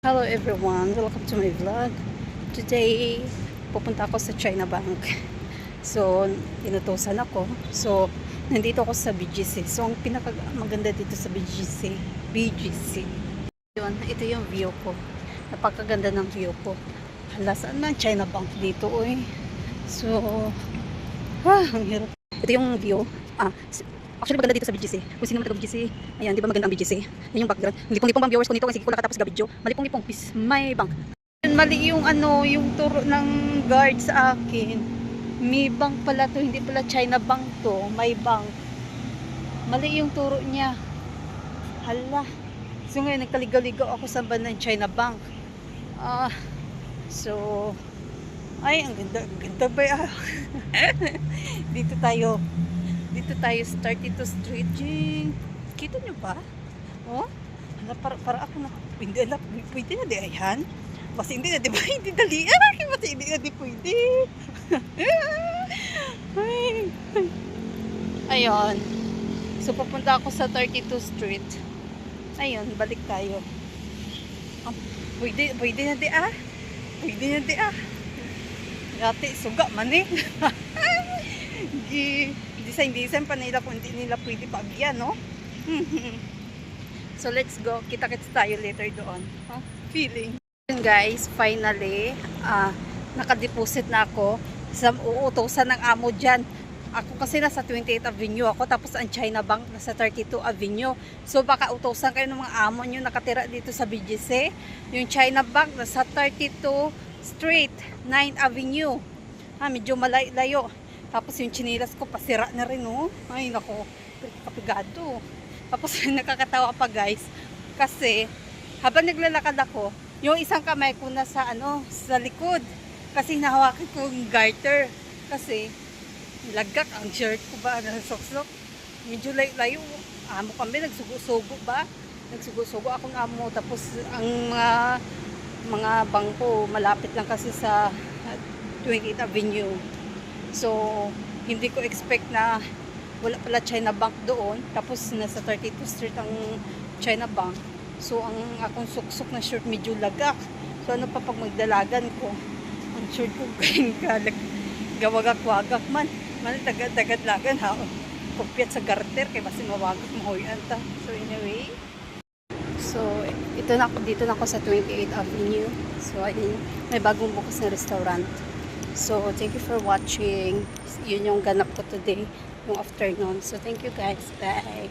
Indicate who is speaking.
Speaker 1: Hello everyone, welcome to my vlog. Today, pupunta ako sa China Bank. So, inutusan ako. So, nandito ako sa BGC. So, ang pinaka maganda dito sa BGC. Yun, ito yung view ko. Napakaganda ng view ko. Hala, saan na ang China Bank dito, oy? So, ang hirap. Ito yung view. Actually, maganda dito sa BGC. Kung sino man taga BGC, ayan, di ba maganda ang BGC? Yan yung background. Lipong-lipong bang viewers ko nito kasi ko nakatapos ga-video. Malipong-lipong, please, may bank. Mali yung yung turo ng guard sa akin. May bank pala to, hindi pala China Bank to. May bank. Mali yung turo niya. Hala. So ngayon, nagkaligaw-ligaw ako sa bandang China Bank. So, ay, ang ganda ba? Dito tayo sa 32 Street. Kita nyo ba? Oh? Para ako na. Pwede na di ayan. Basta hindi na di ba? Hindi dali. Basta hindi na di pwede. Ayun. So, papunta ako sa 32 Street. Ayun, balik tayo. Pwede na di ah. Pwede na di ah. Dati, suga man eh. Design pa nila kung hindi nila pwede paagyan, no? So, let's go. Kita-kits tayo later doon. Feeling. Guys, finally, nakadeposit na ako sa uutosan ng amo dyan. Ako kasi nasa 28th Avenue ako, tapos ang China Bank nasa 32 Avenue. So, baka utosan kayo ng mga amo nyo nakatira dito sa BGC. Yung China Bank nasa 32 Street, 9 Avenue. Medyo malayo. Tapos yung chinilas ko, pasira na rin, oh. Ay, nako, kapigado. Tapos nakakatawa pa, guys. Kasi, habang naglalakad ako, yung isang kamay ko na sa likod. Kasi nahawakan ko yung garter. Kasi, lagak ang shirt ko ba, nasoksok. Medyo layo. Amo kami, nagsugo-sugo ba? Nagsugo-sugo akong amo. Tapos, ang mga bangko, malapit lang kasi sa 28th Avenue. So, hindi ko expect na wala pala China Bank doon. Tapos, nasa 32 Street ang China Bank. So, ang akong suksok na shirt medyo lagak. So, ano pa pag magdalagan ko? Ang shirt ko gawagak-wagak man. Tagad lagan ha. Kupyat sa garter kay basi mawagak mahoyan ta. So, anyway. So, dito na ako sa 28th Avenue. So, ayun, may bagong bukas na restaurant. So, thank you for watching. Yun yung ganap ko today, yung afternoon. So, thank you guys. Bye!